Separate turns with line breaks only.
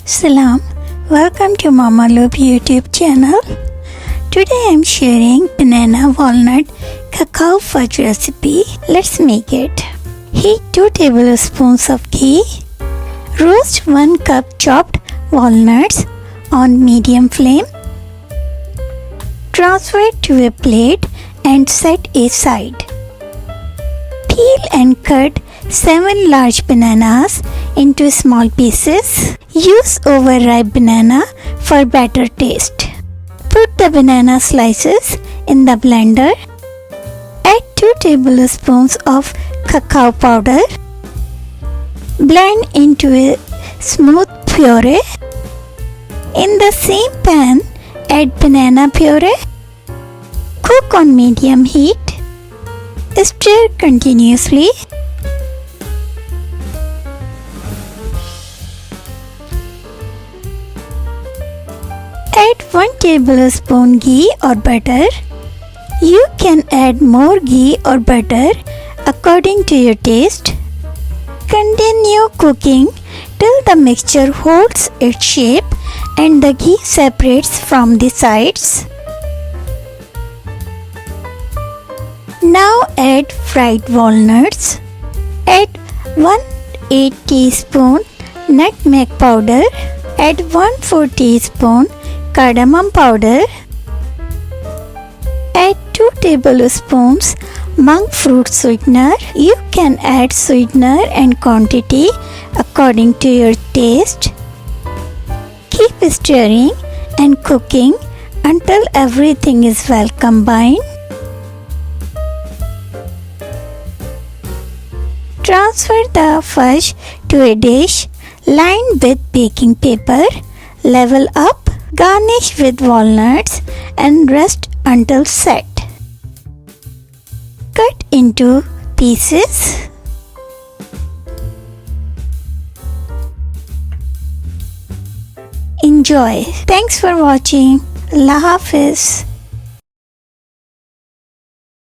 Salam, welcome to Mama Loop YouTube channel. Today I am sharing banana walnut cacao fudge recipe. Let's make it. Heat 2 tablespoons of ghee. Roast 1 cup chopped walnuts on medium flame. Transfer it to a plate and set aside. Peel and cut 7 large bananas into small pieces. Use overripe banana for better taste. Put the banana slices in the blender. Add 2 tablespoons of cacao powder. Blend into a smooth puree. In the same pan, add banana puree. Cook on medium heat. Stir continuously. Add 1 tablespoon ghee or butter. You can add more ghee or butter according to your taste. Continue cooking till the mixture holds its shape and the ghee separates from the sides. Now add fried walnuts. Add 1/8 teaspoon nutmeg powder. Add 1/4 teaspoon cardamom powder. Add 2 tablespoons monk fruit sweetener. You can add sweetener and quantity according to your taste. Keep stirring and cooking until everything is well combined. Transfer the fudge to a dish lined with baking paper. Level up, garnish with walnuts and rest until set. Cut into pieces. Enjoy. Thanks for watching. Allah Hafiz.